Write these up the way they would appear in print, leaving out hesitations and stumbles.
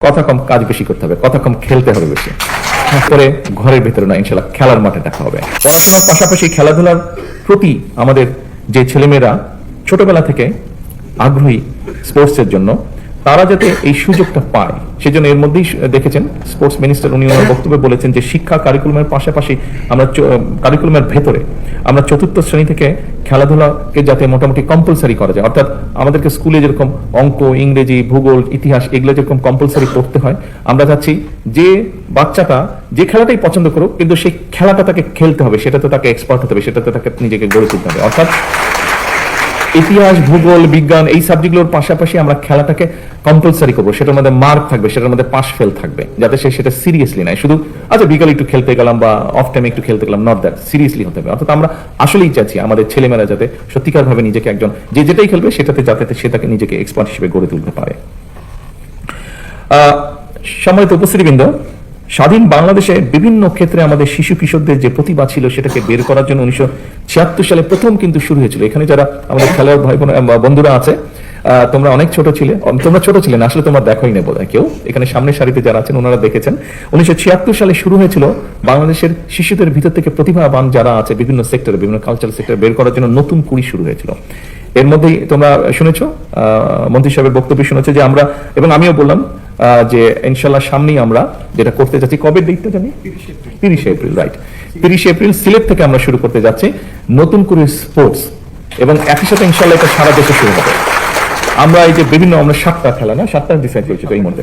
কথা কম কাজ বেশি করতে হবে, কথা কম খেলতে হবে বেশি করে ঘরের ভেতরে না, ইনশাল্লাহ খেলার মাঠে দেখা হবে। পড়াশোনার পাশাপাশি খেলাধুলার প্রতি আমাদের যে ছেলেমেয়েরা ছোটবেলা থেকে আগ্রহী স্পোর্টসের জন্য, তারা যাতে এই সুযোগটা পায় সেজন্য এর মধ্যেই দেখেছেন স্পোর্টস মিনিস্টার উনি ওনার বক্তব্যে বলেছেন যে শিক্ষা কারিকুলামের পাশাপাশি আমরা কারিকুলামের ভেতরে আমরা চতুর্থ শ্রেণী থেকে খেলাধুলাকে যাতে মোটামুটি কম্পালসারি করা যায়, অর্থাৎ আমাদেরকে স্কুলে যেরকম অঙ্ক, ইংরেজি, ভূগোল, ইতিহাস এগুলো যেরকম কম্পালসারি পড়তে হয়, আমরা চাচ্ছি যে বাচ্চাটা যে খেলাটাই পছন্দ করুক কিন্তু সেই খেলাটা তাকে খেলতে হবে, সেটাতে তাকে এক্সপার্ট হতে হবে, সেটাতে তাকে নিজেকে গড়ে তুলতে হবে। অর্থাৎ ইতিহাস, ভূগোল, বিজ্ঞান এই সাবজেক্টগুলোর পাশাপাশি আমরা খেলাটাকে কম্পালসারি করবো, সেটার মধ্যে মার্ক থাকবে, সেটার মধ্যে পাস ফেল থাকবে, যাতে সে সেটা সিরিয়াসলি নেয়। শুধু আচ্ছা বিকালে একটু খেলতে গেলাম বা অফ টাইমে একটু খেলতে গেলাম, নট দ্যাট, সিরিয়াসলি হতে হবে। অর্থাৎ আমরা আসলেই চাচ্ছি আমাদের ছেলেমেয়েরা যাতে সত্যিকার ভাবে নিজেকে একজন যে যেটাই খেলবে সেটাতে যাতে সে তাকে নিজেকে এক্সপার্ট হিসেবে গড়ে তুলতে পারে। সম্মানিত উপস্থিতিবৃন্দ, স্বাধীন বাংলাদেশে বিভিন্ন ক্ষেত্রে আমাদের শিশু কিশোরদের যে প্রতিভা ছিল সেটাকে বের করার জন্য 1976 সালে প্রথম কিন্তু শুরু হয়েছিল। এখানে যারা আমাদের খেলার ভাই বন্ধুরা আছে, তোমরা অনেক ছোট ছিলে, তোমরা ছোট ছিলেন আসলে, তোমরা দেখোই না বোধহয় কেউ, এখানে সামনের সারিতে যারা আছেন ওনারা দেখেছেন। 1976 সালে শুরু হয়েছিল বাংলাদেশের শিশুদের ভিতর থেকে প্রতিভাবান যারা আছে বিভিন্ন সেক্টরে, বিভিন্ন কালচারাল সেক্টরে বের করার জন্য নতুন কুড়ি শুরু হয়েছিল। এর মধ্যেই তোমরা শুনেছো, মন্ত্রী সাহেবের বক্তব্য শুনেছো যে আমরা, এবং আমিও বললাম যে ইনশাল্লাহ সামনেই আমরা যেটা করতে যাচ্ছি, কবে ডেটটা জানি, 30 এপ্রিল, রাইট, 30 এপ্রিল সিলেট থেকে আমরা শুরু করতে যাচ্ছি নতুন করে স্পোর্টস, এবং একই সাথে ইনশাল্লাহ এটা সারা দেশে শুরু হবে। আমরা এই যে বিভিন্ন আমরা 7টা খেলা না, 7টা ডিসাইড করেছি তো এই মধ্যে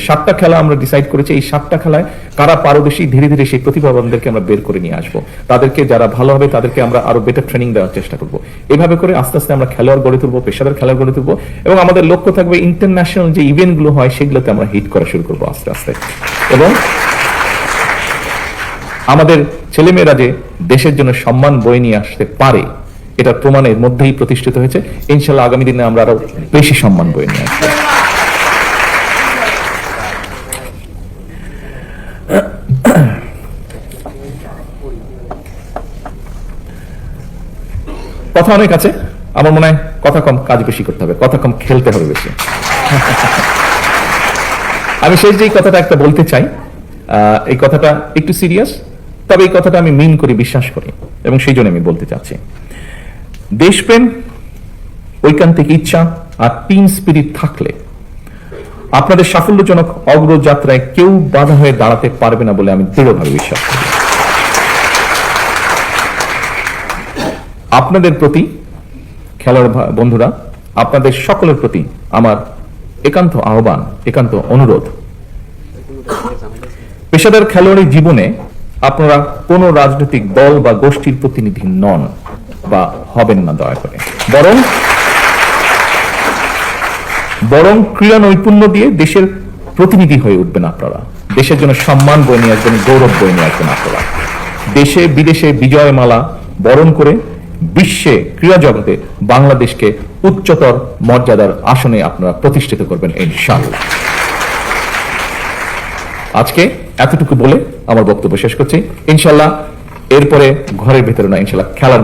7টা খেলা আমরা ডিসাইড করেছি। এই 7টা খেলায় কারা পারদর্শী, ধীরে ধীরে সেই প্রতিভাবানদেরকে আমরা বের করে নিয়ে আসবো, তাদেরকে যারা ভালো হবে তাদেরকে আমরা আরো বেটার ট্রেনিং দেওয়ার চেষ্টা করবো। এইভাবে করে আস্তে আস্তে আমরা খেলোয়াড় গড়ে তুলবো, পেশাদার খেলোয়াড় গড়ে তুলবো, এবং আমাদের লক্ষ্য থাকবে ইন্টারন্যাশনাল যে ইভেন্ট গুলো হয় সেগুলোতে আমরা হিট করা শুরু করবো আস্তে আস্তে। এবং আমাদের ছেলেমেয়েরা যে দেশের জন্য সম্মান বয়ে নিয়ে আসতে পারে এটা প্রমাণের মধ্যেই প্রতিষ্ঠিত হয়েছে। ইনশাল্লাহ আগামী দিনে আমরা আরো বেশি সম্মান বয়ে নিয়ে আসবো। কথা অনেক আছে, আমার মনে হয় কথা কম কাজ বেশি করতে হবে, কথা কম খেলতে হবে বেশি। আমি শেষ যেই কথাটা একটা বলতে চাই, এই কথাটা একটু সিরিয়াস, তবে এই কথাটা আমি মিন করি, বিশ্বাস করি, এবং সেই জন্য আমি বলতে চাচ্ছি, দেশপ্রেম, ঐকান্তিক ইচ্ছা আর টিম স্পিরিট থাকলে আপনাদের সাফল্যজনক অগ্রযাত্রায় কেউ বাধা হয়ে দাঁড়াতে পারবে না বলে আমি দৃঢ়ভাবে বিশ্বাস করি। আপনাদের প্রতি, খেলার বন্ধুরা, আপনাদের সকলের প্রতি আমার একান্ত আহ্বান, একান্ত অনুরোধ, পেশাদার খেলোয়াড়ি জীবনে আপনারা কোনো রাজনৈতিক দল বা গোষ্ঠীর প্রতিনিধি নন বা হবেন না দয়া করে, বরং ক্রীড়া নৈপুণ্য দিয়ে দেশের প্রতিনিধি হয়ে উঠবেন আপনারা, দেশের জন্য সম্মান বয়ে নিয়ে আসবেন, গৌরব বয়ে নিয়ে আসবেন আপনারা, দেশে বিদেশে বিজয় মালা বরণ করে বিশ্বে ক্রীড়া জগতে বাংলাদেশকে উচ্চতর মর্যাদার আসনে আপনারা প্রতিষ্ঠিত করবেন ইনশাআল্লাহ। আজকে এতটুকু বলে আমার বক্তব্য শেষ করছি। ইনশাআল্লাহ এরপরে ঘরের ভেতরে না, ইনশাআল্লাহ খেলার